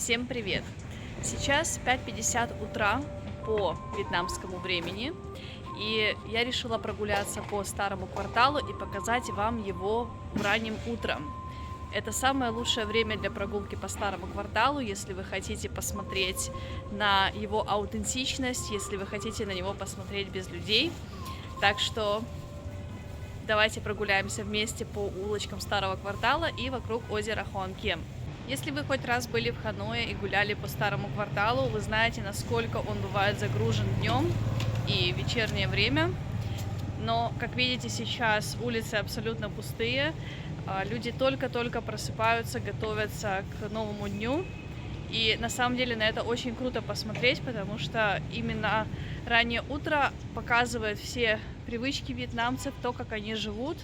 Всем привет! Сейчас 5:50 утра по вьетнамскому времени, и я решила прогуляться по старому кварталу и показать вам его ранним утром. Это самое лучшее время для прогулки по старому кварталу, если вы хотите посмотреть на его аутентичность, если вы хотите на него посмотреть без людей. Так что давайте прогуляемся вместе по улочкам старого квартала и вокруг озера Хуан Кем. Если вы хоть раз были в Ханое и гуляли по старому кварталу, вы знаете, насколько он бывает загружен днем и в вечернее время. Но, как видите, сейчас улицы абсолютно пустые. Люди только-только просыпаются, готовятся к новому дню. И на самом деле на это очень круто посмотреть, потому что именно раннее утро показывает все привычки вьетнамцев, то, как они живут,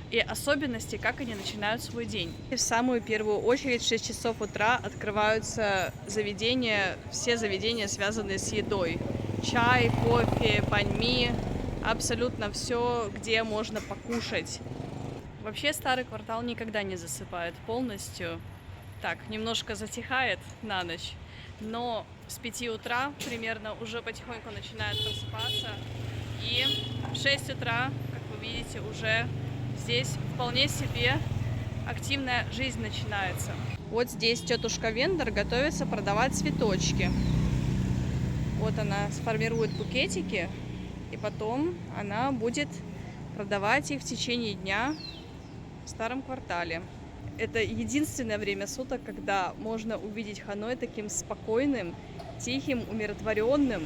и особенности, как они начинают свой день. И в самую первую очередь в 6 часов утра открываются заведения, все заведения, связанные с едой. Чай, кофе, баньми, абсолютно все, где можно покушать. Вообще старый квартал никогда не засыпает полностью. Так, немножко затихает на ночь, но с 5 утра примерно уже потихоньку начинает просыпаться. И в 6 утра, как вы видите, уже здесь вполне себе активная жизнь начинается. Вот здесь тетушка-вендор готовится продавать цветочки. Вот она сформирует букетики, и потом она будет продавать их в течение дня в старом квартале. Это единственное время суток, когда можно увидеть Ханой таким спокойным, тихим, умиротворенным,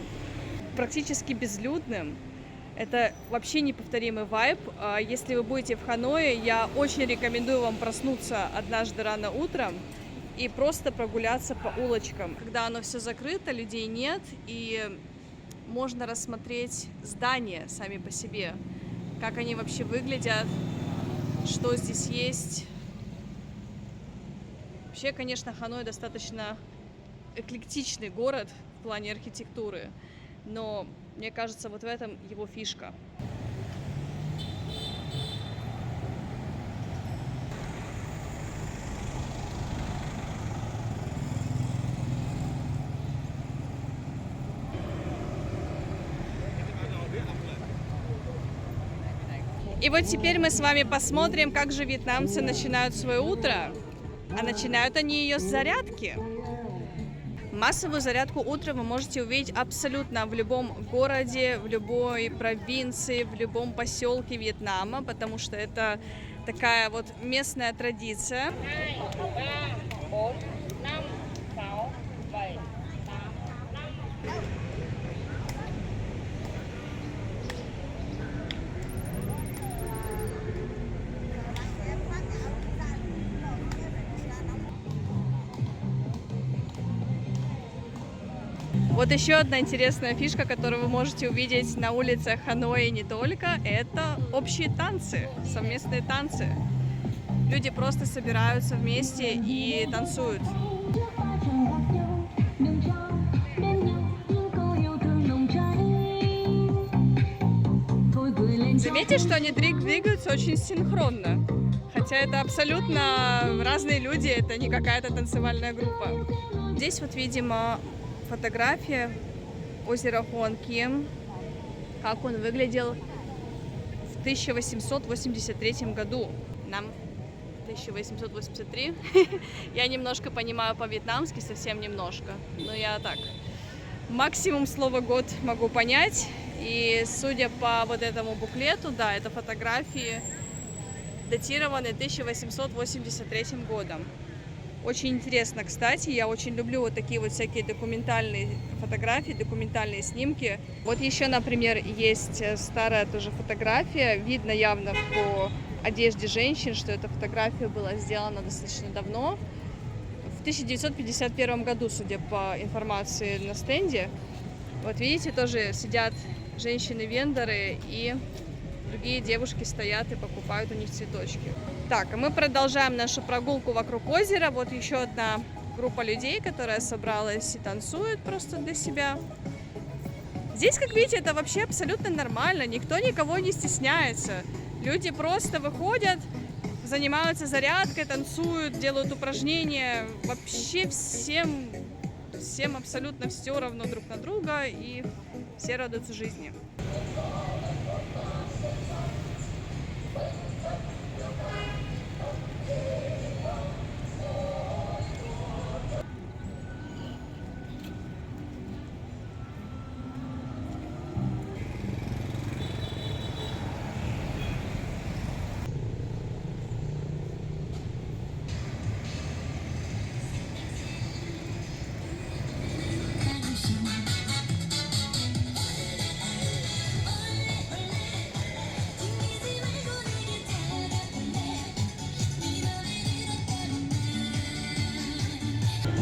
практически безлюдным. Это вообще неповторимый вайб. Если вы будете в Ханое, я очень рекомендую вам проснуться однажды рано утром и просто прогуляться по улочкам. Когда оно все закрыто, людей нет, и можно рассмотреть здания сами по себе, как они вообще выглядят, что здесь есть. Вообще, конечно, Ханой достаточно эклектичный город в плане архитектуры, но мне кажется, вот в этом его фишка. И вот теперь мы с вами посмотрим, как же вьетнамцы начинают свое утро. А начинают они ее с зарядки. Массовую зарядку утром вы можете увидеть абсолютно в любом городе, в любой провинции, в любом поселке Вьетнама, потому что это такая вот местная традиция. Вот еще одна интересная фишка, которую вы можете увидеть на улицах Ханоя и не только, это общие танцы, совместные танцы. Люди просто собираются вместе и танцуют. Заметьте, что они двигаются очень синхронно, хотя это абсолютно разные люди, это не какая-то танцевальная группа. Здесь вот, видимо, фотография озера Хуан Кем, как он выглядел в 1883 году. Нам 1883. Я немножко понимаю по-вьетнамски, совсем немножко. Но я так, максимум слова год могу понять. И судя по вот этому буклету, да, это фотографии датированы 1883 годом. Очень интересно, кстати, я очень люблю вот такие вот всякие документальные фотографии, документальные снимки. Вот еще, например, есть старая тоже фотография, видно явно по одежде женщин, что эта фотография была сделана достаточно давно, в 1951 году, судя по информации на стенде. Вот видите, тоже сидят женщины-вендоры и другие девушки стоят и покупают у них цветочки. Так, а мы продолжаем нашу прогулку вокруг озера. Вот еще одна группа людей, которая собралась и танцует просто для себя. Здесь, как видите, это вообще абсолютно нормально. Никто никого не стесняется. Люди просто выходят, занимаются зарядкой, танцуют, делают упражнения. Вообще всем абсолютно все равно друг на друга, и все радуются жизни.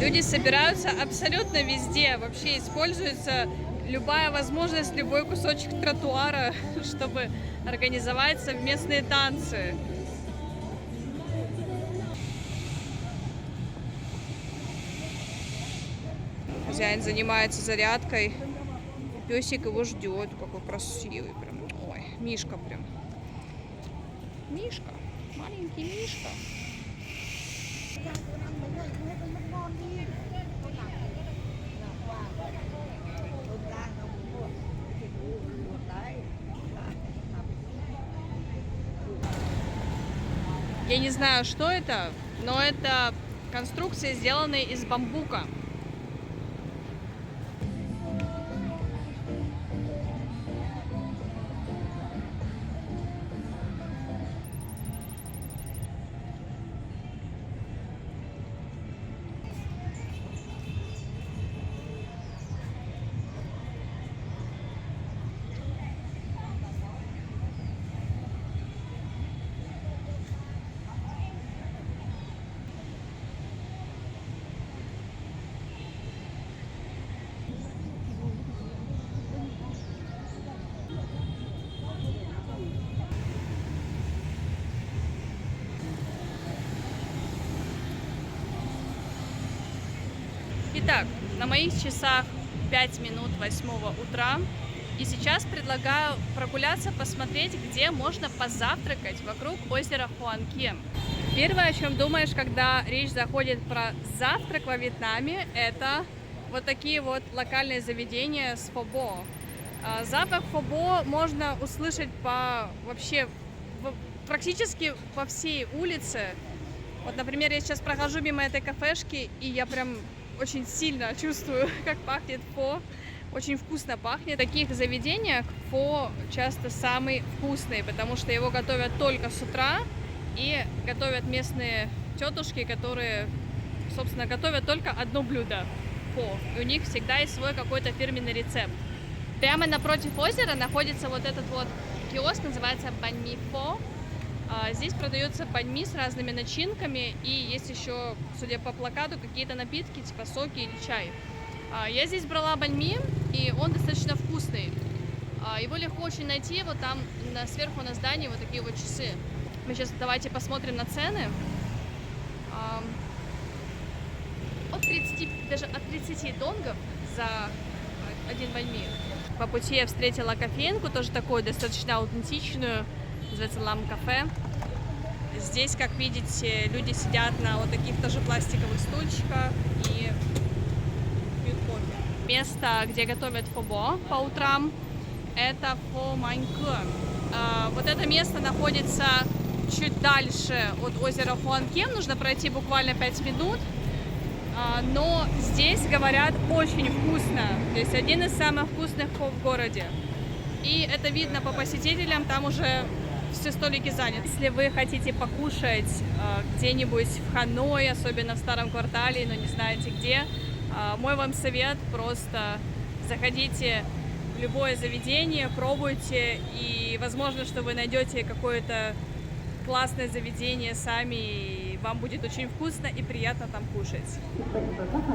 Люди собираются абсолютно везде, вообще используется любая возможность, любой кусочек тротуара, чтобы организовать совместные танцы. Хозяин занимается зарядкой, песик его ждет, какой красивый прям. Ой, Мишка прям. Мишка, маленький Мишка. Я не знаю, что это, но это конструкции, сделанные из бамбука. Итак, на моих часах 5 минут 8 утра, и сейчас предлагаю прогуляться, посмотреть, где можно позавтракать вокруг озера Хуан Кем. Первое, о чем думаешь, когда речь заходит про завтрак во Вьетнаме, это вот такие вот локальные заведения с фобо. Запах фобо можно услышать практически по всей улице. Вот, например, я сейчас прохожу мимо этой кафешки, и я прям очень сильно чувствую, как пахнет фо. Очень вкусно пахнет. В таких заведениях фо часто самый вкусный, потому что его готовят только с утра, и готовят местные тетушки, которые, собственно, готовят только одно блюдо — фо. И у них всегда есть свой какой-то фирменный рецепт. Прямо напротив озера находится вот этот вот киоск, называется баньми фо. Здесь продается баньми с разными начинками, и есть еще, судя по плакату, какие-то напитки, типа соки или чай. Я здесь брала баньми, и он достаточно вкусный. Его легко очень найти, вот там сверху на здании вот такие вот часы. Мы сейчас давайте посмотрим на цены. Даже от 30 донгов за один баньми. По пути я встретила кофейнку, тоже такую достаточно аутентичную, называется Лам-кафе. Здесь, как видите, люди сидят на вот таких тоже пластиковых стульчиках и пьют кофе. Место, где готовят фобо по утрам, это Фо Маньке. Вот это место находится чуть дальше от озера Хуан Кем, нужно пройти буквально 5 минут. Но здесь, говорят, очень вкусно. То есть один из самых вкусных фо в городе. И это видно по посетителям, там уже все столики заняты. Если вы хотите покушать где-нибудь в Ханое, особенно в старом квартале, но не знаете где, мой вам совет: просто заходите в любое заведение, пробуйте, и возможно, что вы найдете какое-то классное заведение сами, и вам будет очень вкусно и приятно там кушать.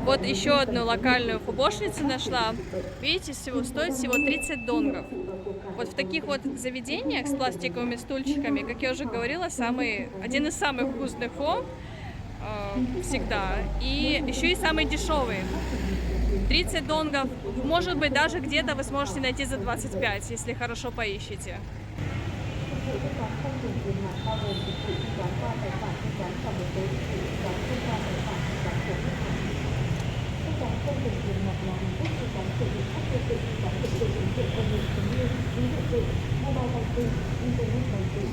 Вот еще одну локальную фобошницу нашла. Видите, стоит всего 30 донгов. Вот в таких вот заведениях с пластиковыми стульчиками, как я уже говорила, один из самых вкусных фо всегда. И еще и самый дешевый. 30 донгов. Может быть, даже где-то вы сможете найти за 25, если хорошо поищете.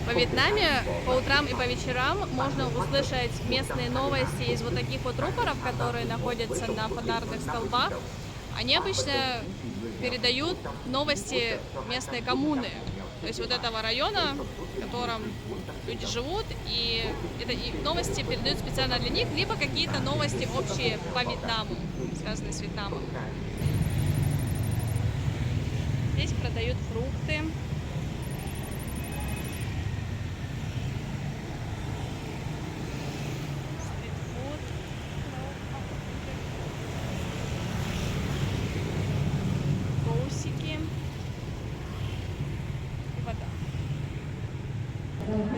Во Вьетнаме по утрам и по вечерам можно услышать местные новости из вот таких вот рупоров, которые находятся на фонарных столбах. Они обычно передают новости местной коммуны, то есть вот этого района, в котором люди живут, и новости передают специально для них, либо какие-то новости общие по Вьетнаму, связанные с Вьетнамом. Здесь продают фрукты.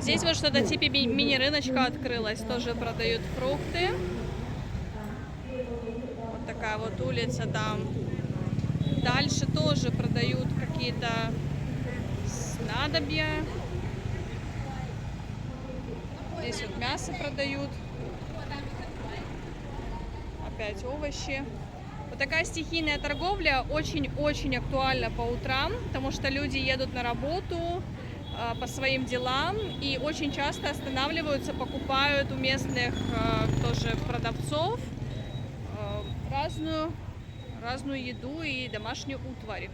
Здесь вот что-то типа мини-рыночка открылось, тоже продают фрукты. Вот такая вот улица там. Дальше тоже продают какие-то снадобья. Здесь вот мясо продают. Опять овощи. Вот такая стихийная торговля очень-очень актуальна по утрам, потому что люди едут на работу по своим делам и очень часто останавливаются, покупают у местных тоже продавцов разную еду и домашнюю утварь.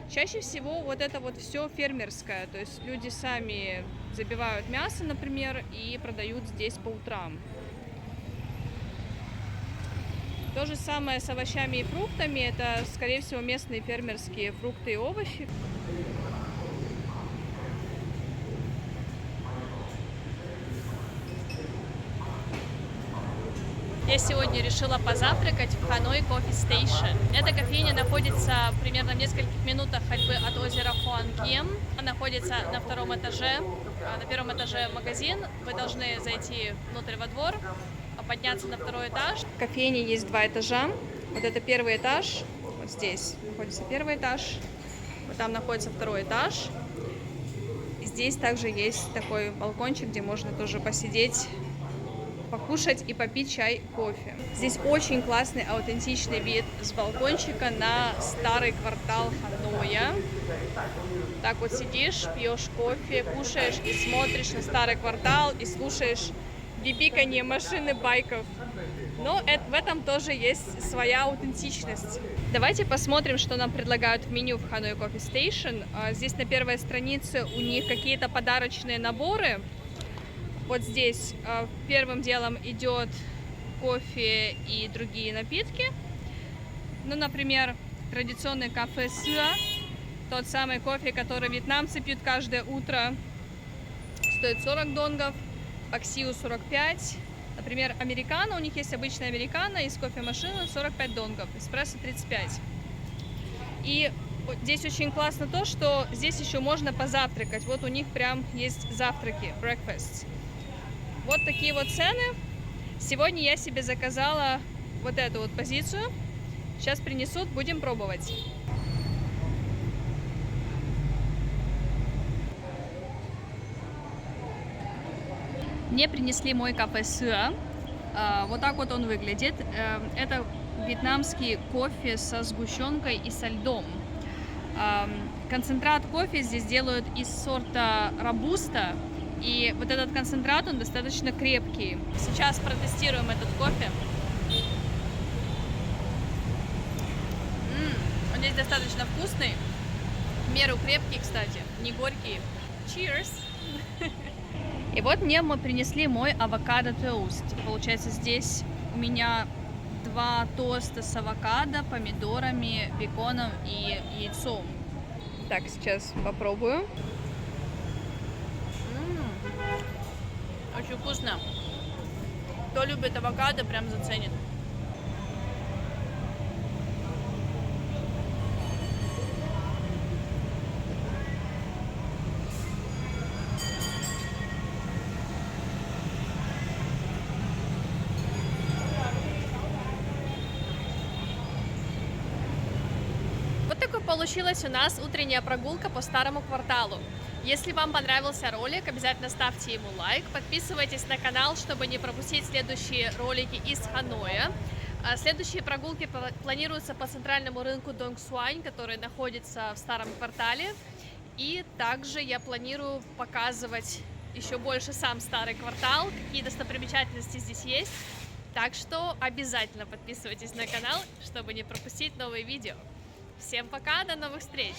Чаще всего вот это вот все фермерское, то есть люди сами забивают мясо, например, и продают здесь по утрам. То же самое с овощами и фруктами, это, скорее всего, местные фермерские фрукты и овощи. Я сегодня решила позавтракать в Ханой Coffee Station. Эта кофейня находится примерно в нескольких минутах ходьбы от озера Хуан-Кем. Она находится на втором этаже. На первом этаже магазин. Вы должны зайти внутрь во двор, подняться на второй этаж. В кофейне есть два этажа. Вот это первый этаж. Вот здесь находится первый этаж. Вот там находится второй этаж. И здесь также есть такой балкончик, где можно тоже посидеть, покушать и попить чай, кофе. Здесь очень классный, аутентичный вид с балкончика на старый квартал Ханоя. Так вот сидишь, пьешь кофе, кушаешь и смотришь на старый квартал и слушаешь бибиканье машины байков. Но в этом тоже есть своя аутентичность. Давайте посмотрим, что нам предлагают в меню в Ханой Coffee Station. Здесь на первой странице у них какие-то подарочные наборы. Вот здесь первым делом идет кофе и другие напитки. Ну, например, традиционный кафе Сюа, тот самый кофе, который вьетнамцы пьют каждое утро, стоит 40 донгов, паксиу 45. Например, американо, у них есть обычная американо из кофемашины 45 донгов, эспрессо 35. И здесь очень классно то, что здесь еще можно позавтракать. Вот у них прям есть завтраки, breakfast. Вот такие вот цены. Сегодня я себе заказала вот эту вот позицию. Сейчас принесут, будем пробовать. Мне принесли мой кафе Сюа. Вот так вот он выглядит. Это вьетнамский кофе со сгущенкой и со льдом. Концентрат кофе здесь делают из сорта робуста. И вот этот концентрат, он достаточно крепкий. Сейчас протестируем этот кофе. Он здесь достаточно вкусный. В меру крепкий, кстати, не горький. Cheers! И вот мне принесли мой авокадо-тост. Получается, здесь у меня 2 тоста с авокадо, помидорами, беконом и яйцом. Так, сейчас попробую. Очень вкусно. Кто любит авокадо, прям заценит. получилась у нас утренняя прогулка по старому кварталу. Если вам понравился ролик, обязательно ставьте ему лайк, подписывайтесь на канал, чтобы не пропустить следующие ролики из Ханоя. Следующие прогулки планируются по центральному рынку Донгсуань, который находится в старом квартале. И также я планирую показывать еще больше сам старый квартал, какие достопримечательности здесь есть. Так что обязательно подписывайтесь на канал, чтобы не пропустить новые видео. Всем пока, до новых встреч!